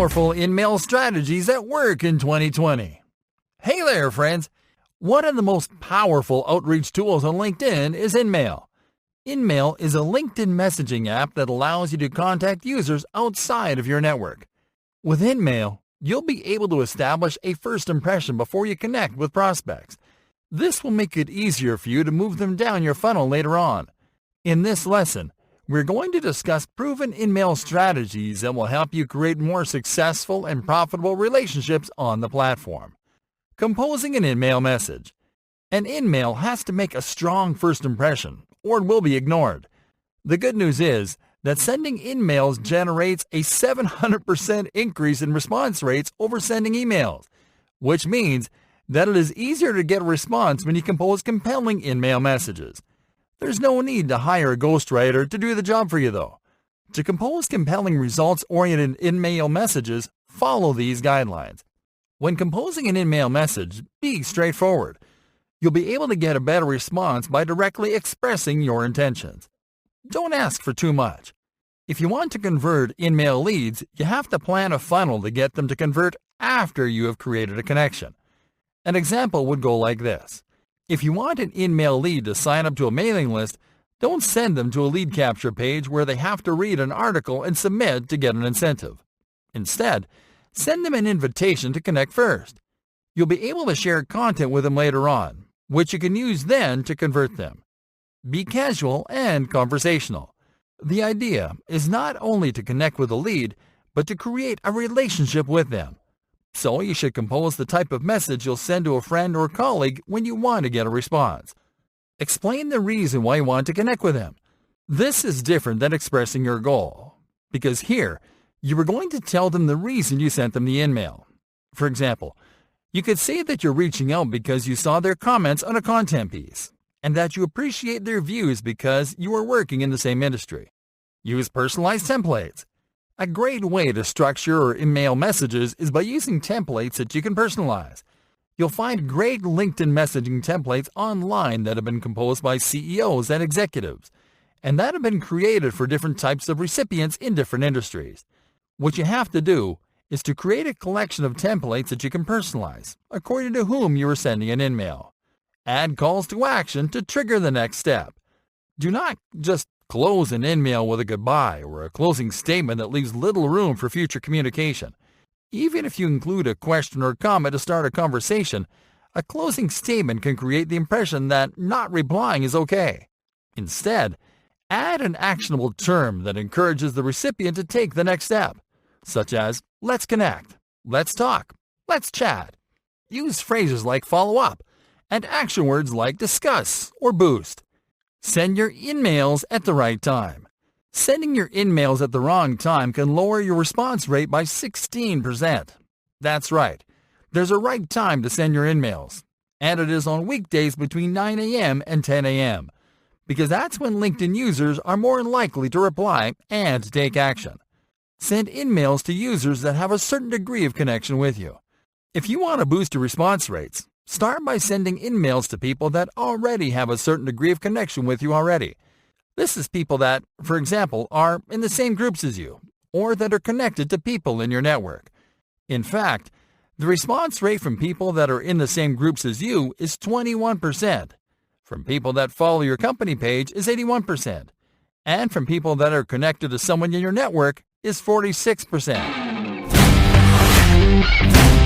powerful InMail strategies that work in 2020. Hey there, friends! One of the most powerful outreach tools on LinkedIn is InMail. InMail is a LinkedIn messaging app that allows you to contact users outside of your network. With InMail, you'll be able to establish a first impression before you connect with prospects. This will make it easier for you to move them down your funnel later on. In this lesson, we're going to discuss proven InMail strategies that will help you create more successful and profitable relationships on the platform. Composing an InMail message. An InMail has to make a strong first impression, or it will be ignored. The good news is that sending InMails generates a 700% increase in response rates over sending emails, which means that it is easier to get a response when you compose compelling InMail messages. There's no need to hire a ghostwriter to do the job for you, though. To compose compelling results-oriented InMail messages, follow these guidelines. When composing an InMail message, be straightforward. You'll be able to get a better response by directly expressing your intentions. Don't ask for too much. If you want to convert InMail leads, you have to plan a funnel to get them to convert after you have created a connection. An example would go like this. If you want an InMail lead to sign up to a mailing list, don't send them to a lead capture page where they have to read an article and submit to get an incentive. Instead, send them an invitation to connect first. You'll be able to share content with them later on, which you can use then to convert them. Be casual and conversational. The idea is not only to connect with a lead, but to create a relationship with them. So you should compose the type of message you'll send to a friend or colleague when you want to get a response. Explain the reason why you want to connect with them. This is different than expressing your goal, because here, you are going to tell them the reason you sent them the InMail. For example, you could say that you're reaching out because you saw their comments on a content piece, and that you appreciate their views because you are working in the same industry. Use personalized templates. A great way to structure or InMail messages is by using templates that you can personalize. You'll find great LinkedIn messaging templates online that have been composed by CEOs and executives, and that have been created for different types of recipients in different industries. What you have to do is to create a collection of templates that you can personalize, according to whom you are sending an InMail. Add calls to action to trigger the next step. Do not just close an InMail with a goodbye or a closing statement that leaves little room for future communication. Even if you include a question or comment to start a conversation, a closing statement can create the impression that not replying is okay. Instead, add an actionable term that encourages the recipient to take the next step, such as, let's connect, let's talk, let's chat. Use phrases like follow up and action words like discuss or boost. Send your InMails at the right time. Sending your InMails at the wrong time can lower your response rate by 16%. That's right. There's a right time to send your InMails, and it is on weekdays between 9 a.m. and 10 a.m., because that's when LinkedIn users are more likely to reply and to take action. Send InMails to users that have a certain degree of connection with you. If you want to boost your response rates, start by sending InMails to people that already have a certain degree of connection with you already. This is people that, for example, are in the same groups as you, or that are connected to people in your network. In fact, the response rate from people that are in the same groups as you is 21%. From people that follow your company page is 81%. And from people that are connected to someone in your network is 46%.